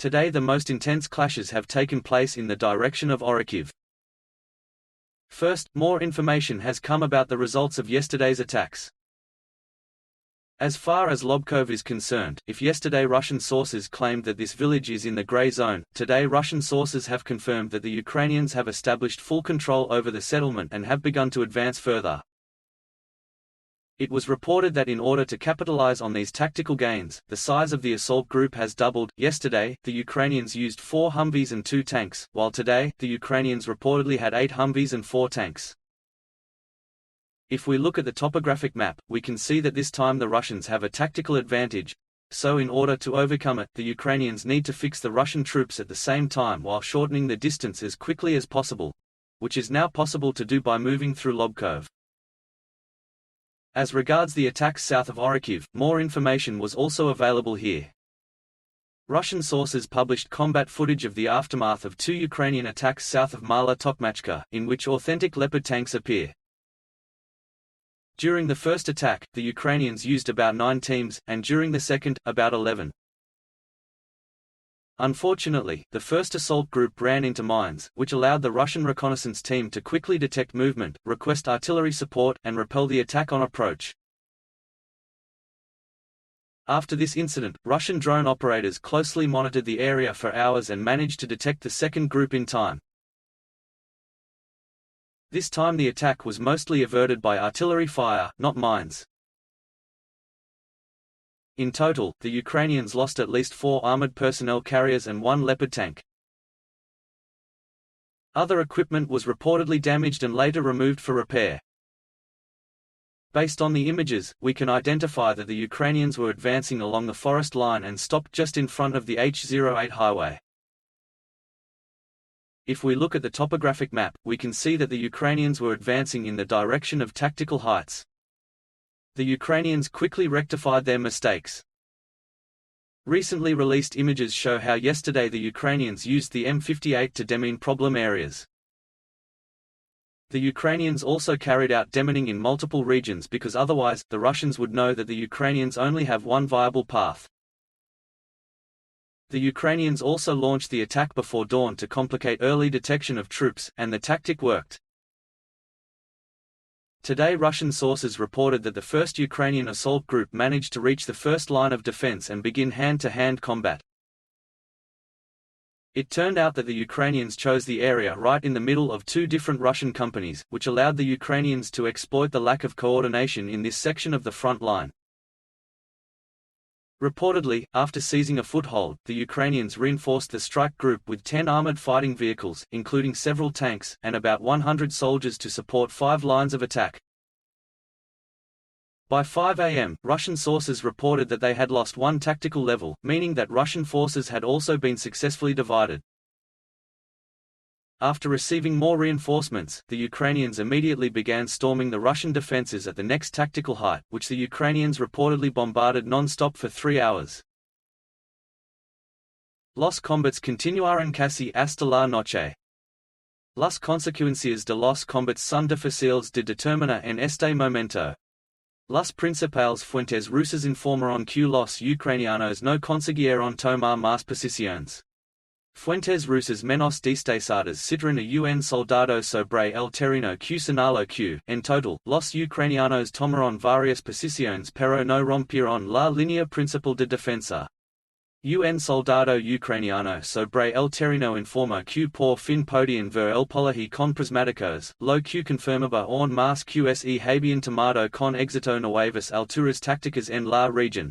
Today the most intense clashes have taken place in the direction of Orikhiv. First, more information has come about the results of yesterday's attacks. As far as Lobkov is concerned, if yesterday Russian sources claimed that this village is in the grey zone, today Russian sources have confirmed that the Ukrainians have established full control over the settlement and have begun to advance further. It was reported that in order to capitalize on these tactical gains, the size of the assault group has doubled. Yesterday, the Ukrainians used 4 Humvees and 2 tanks, while today, the Ukrainians reportedly had 8 Humvees and 4 tanks. If we look at the topographic map, we can see that this time the Russians have a tactical advantage, so in order to overcome it, the Ukrainians need to fix the Russian troops at the same time while shortening the distance as quickly as possible, which is now possible to do by moving through Lobkov. As regards the attacks south of Orikhiv, more information was also available here. Russian sources published combat footage of the aftermath of 2 Ukrainian attacks south of Mala Tokmachka, in which authentic Leopard tanks appear. During the first attack, the Ukrainians used about 9 teams, and during the second, about 11. Unfortunately, the first assault group ran into mines, which allowed the Russian reconnaissance team to quickly detect movement, request artillery support, and repel the attack on approach. After this incident, Russian drone operators closely monitored the area for hours and managed to detect the second group in time. This time the attack was mostly averted by artillery fire, not mines. In total, the Ukrainians lost at least 4 armored personnel carriers and 1 Leopard tank. Other equipment was reportedly damaged and later removed for repair. Based on the images, we can identify that the Ukrainians were advancing along the forest line and stopped just in front of the H-08 highway. If we look at the topographic map, we can see that the Ukrainians were advancing in the direction of tactical heights. The Ukrainians quickly rectified their mistakes. Recently released images show how yesterday the Ukrainians used the M58 to demine problem areas. The Ukrainians also carried out demining in multiple regions because otherwise, the Russians would know that the Ukrainians only have one viable path. The Ukrainians also launched the attack before dawn to complicate early detection of troops, and the tactic worked. Today Russian sources reported that the first Ukrainian assault group managed to reach the first line of defense and begin hand-to-hand combat. It turned out that the Ukrainians chose the area right in the middle of 2 different Russian companies, which allowed the Ukrainians to exploit the lack of coordination in this section of the front line. Reportedly, after seizing a foothold, the Ukrainians reinforced the strike group with 10 armored fighting vehicles, including several tanks, and about 100 soldiers to support 5 lines of attack. By 5 a.m., Russian sources reported that they had lost 1 tactical level, meaning that Russian forces had also been successfully divided. After receiving more reinforcements, the Ukrainians immediately began storming the Russian defenses at the next tactical height, which the Ukrainians reportedly bombarded non-stop for 3 hours. Los combates continuaron casi hasta la noche. Las consecuencias de los combates son difíciles de determinar en este momento. Las principales fuentes rusas informaron que los ucranianos no consiguieron tomar más posiciones. Fuentes rusas menos destacadas citaron a un soldado sobre el terreno que señaló que, en total, los ucranianos tomaron varias posiciones pero no rompieron la línea principal de defensa. Un soldado ucraniano sobre el terreno informó que por fin podían ver el paisaje con prismáticos, lo que confirmaba aún más que se habían tomado con éxito nuevas alturas tácticas en la región.